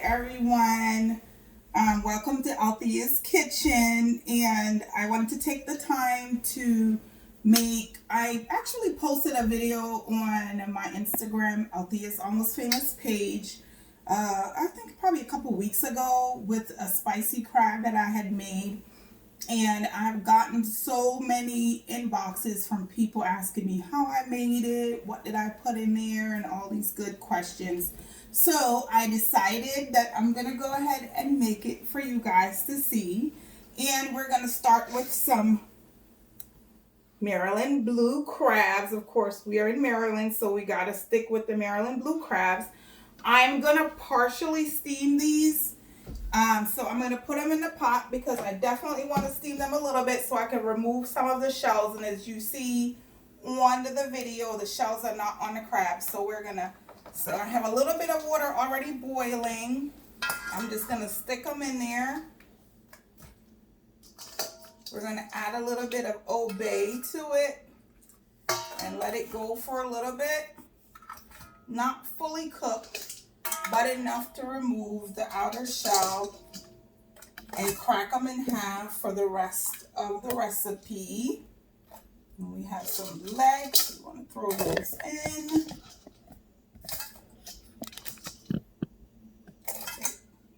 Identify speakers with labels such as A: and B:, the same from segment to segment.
A: everyone. Welcome to Althea's Kitchen. And I wanted to take the time to I actually posted a video on my Instagram, Althea's Almost Famous page, I think probably a couple weeks ago with a spicy crab that I had made. And I've gotten so many inboxes from people asking me how I made it, what did I put in there, and all these good questions. So I decided that I'm going to go ahead and make it for you guys to see. And we're going to start with some Maryland blue crabs. Of course, we are in Maryland, so we got to stick with the Maryland blue crabs. I'm going to partially steam these. So I'm going to put them in the pot because I definitely want to steam them a little bit so I can remove some of the shells. And as you see on the video, the shells are not on the crabs. So so I have a little bit of water already boiling. I'm just going to stick them in there. We're going to add a little bit of Old Bay to it and let it go for a little bit. Not fully cooked, but enough to remove the outer shell and crack them in half for the rest of the recipe. And we have some legs. We want to throw those in.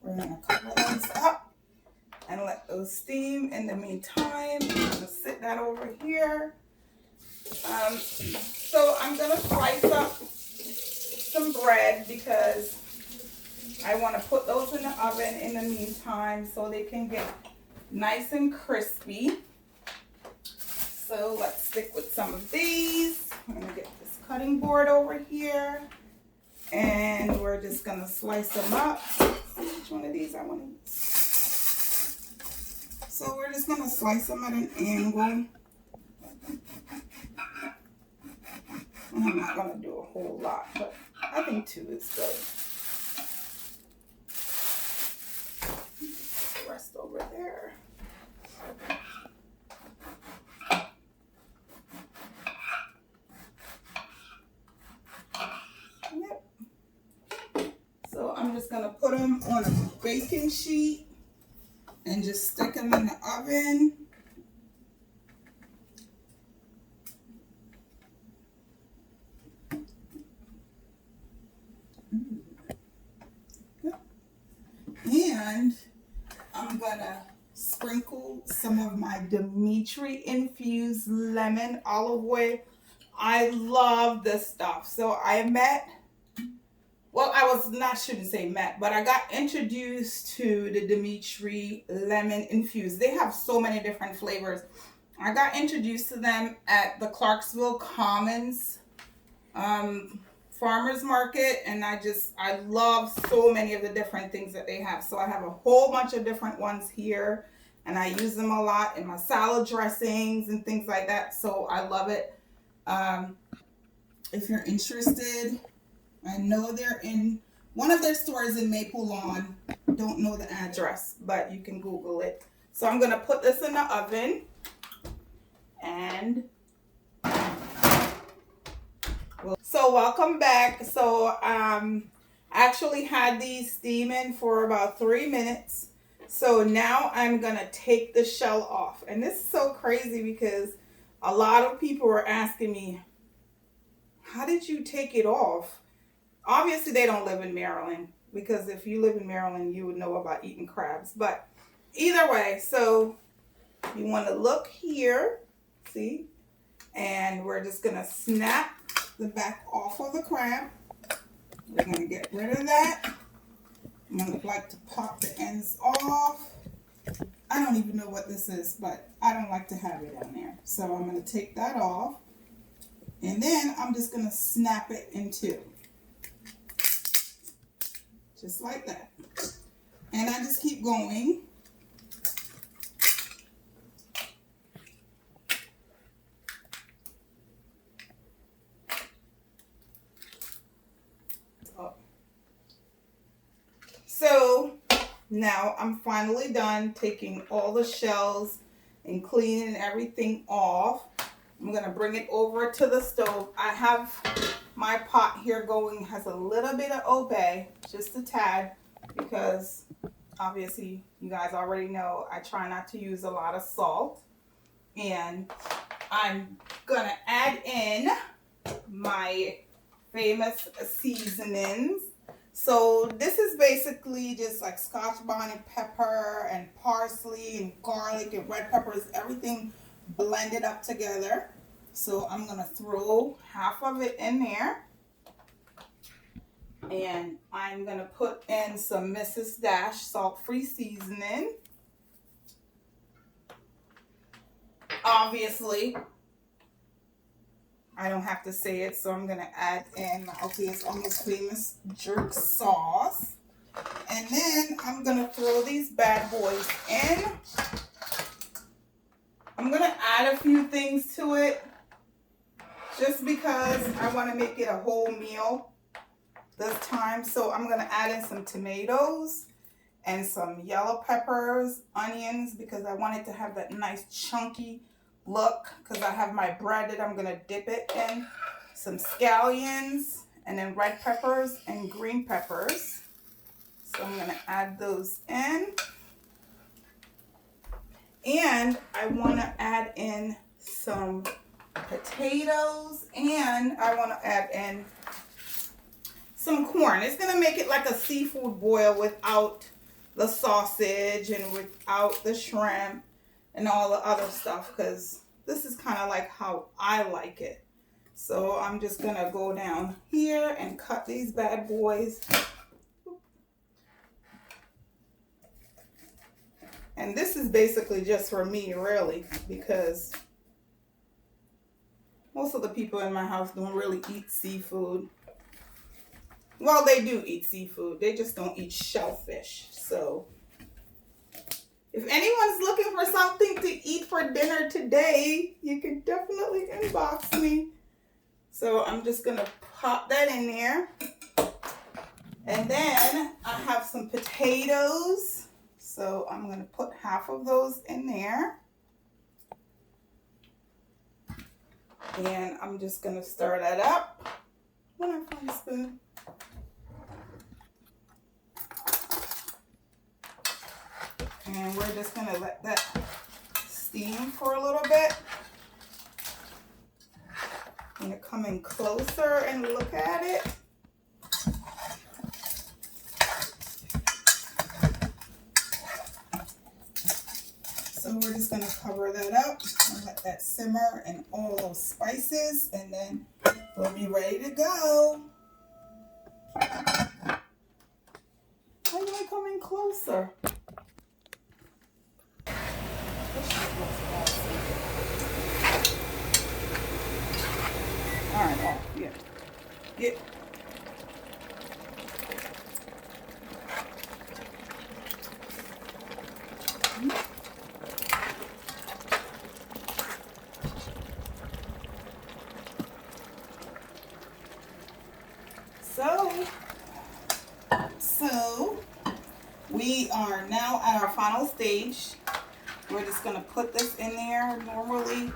A: We're going to cover those up and let those steam. In the meantime, I'm going to sit that over here. So I'm going to slice up some bread because I want to put those in the oven in the meantime so they can get nice and crispy. So let's stick with some of these. I'm going to get this cutting board over here and we're just going to slice them up. Which one of these I want to use? So we're just going to slice them at an angle. And I'm not going to do a whole lot, but I think 2 is good. Put the rest over there. Yep. So I'm just going to put them on a baking sheet and just stick them in the oven. And I'm gonna sprinkle some of my Dimitri infused lemon olive oil. I love this stuff. So I got introduced to the Dimitri lemon infused. They have so many different flavors. I got introduced to them at the Clarksville Commons farmers market, and I love so many of the different things that they have. So I have a whole bunch of different ones here, and I use them a lot in my salad dressings and things like that. So I love it. If you're interested, I know they're in one of their stores in Maple Lawn. Don't know the address, but you can Google it. So I'm going to put this in the oven, and so welcome back. So actually had these steaming for about 3 minutes. So now I'm gonna take the shell off. And this is so crazy because a lot of people were asking me, how did you take it off? Obviously they don't live in Maryland, because if you live in Maryland you would know about eating crabs. But either way, so you want to look here, see, and we're just gonna snap the back off of the crab. We're going to get rid of that. I'm going to like to pop the ends off. I don't even know what this is, but I don't like to have it on there. So I'm going to take that off. And then I'm just going to snap it in 2. Just like that. And I just keep going. So now I'm finally done taking all the shells and cleaning everything off. I'm going to bring it over to the stove. I have my pot here going, has a little bit of Old Bay, just a tad. because obviously you guys already know I try not to use a lot of salt. And I'm gonna add in my famous seasonings. So this is basically just like Scotch bonnet pepper and parsley and garlic and red peppers, everything blended up together. So I'm gonna throw half of it in there. And I'm gonna put in some Mrs. Dash salt-free seasoning. Obviously, I don't have to say it, so I'm gonna add in Althea's almost famous jerk sauce. And then I'm gonna throw these bad boys in. I'm gonna add a few things to it just because I want to make it a whole meal this time. So I'm gonna add in some tomatoes and some yellow peppers, onions, because I want it to have that nice chunky look, because I have my bread that I'm gonna dip it in, some scallions, and then red peppers and green peppers. So I'm gonna add those in. And I wanna add in some potatoes, and I wanna add in some corn. It's gonna make it like a seafood boil without the sausage and without the shrimp and all the other stuff, because this is kind of like how I like it. So I'm just gonna go down here and cut these bad boys. And this is basically just for me, really, because most of the people in my house don't really eat seafood. Well, they do eat seafood. They just don't eat shellfish. So if anyone's looking for something to eat for dinner today, you can definitely inbox me. So I'm just going to pop that in there. And then I have some potatoes. So I'm going to put half of those in there. And I'm just going to stir that up when I find a spoon. And we're just going to let that steam for a little bit. I'm going to come in closer and look at it. So we're just going to cover that up and let that simmer and all those spices, and then we'll be ready to go. Why do I come in closer? All right, off, yeah. Get. So we are now at our final stage. We're just gonna put this in there. Normally,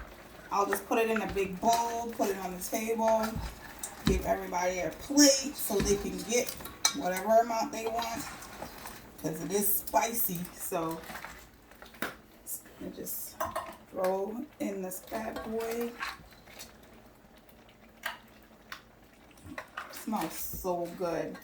A: I'll just put it in a big bowl, put it on the table, give everybody a plate so they can get whatever amount they want, because it is spicy. So I just throw in this bad boy. It smells so good.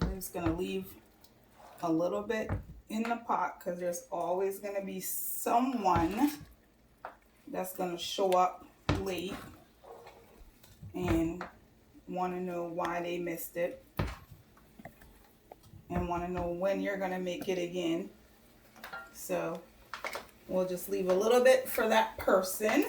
A: I'm just going to leave a little bit in the pot, because there's always going to be someone that's going to show up late and want to know why they missed it and want to know when you're going to make it again. So we'll just leave a little bit for that person.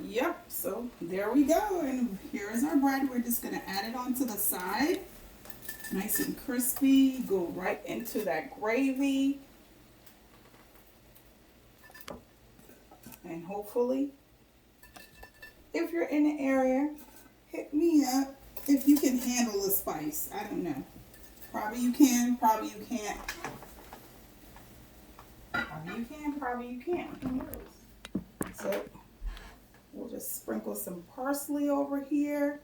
A: Yep, so there we go. And here's our bread. We're just going to add it onto the side. Nice and crispy. Go right into that gravy. And hopefully if you're in the area, hit me up if you can handle the spice. I don't know. Probably you can, probably you can't. Probably you can, probably you can't. Who knows? So we'll just sprinkle some parsley over here.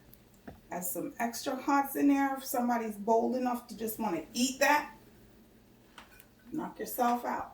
A: Add some extra hots in there if somebody's bold enough to just want to eat that. Knock yourself out.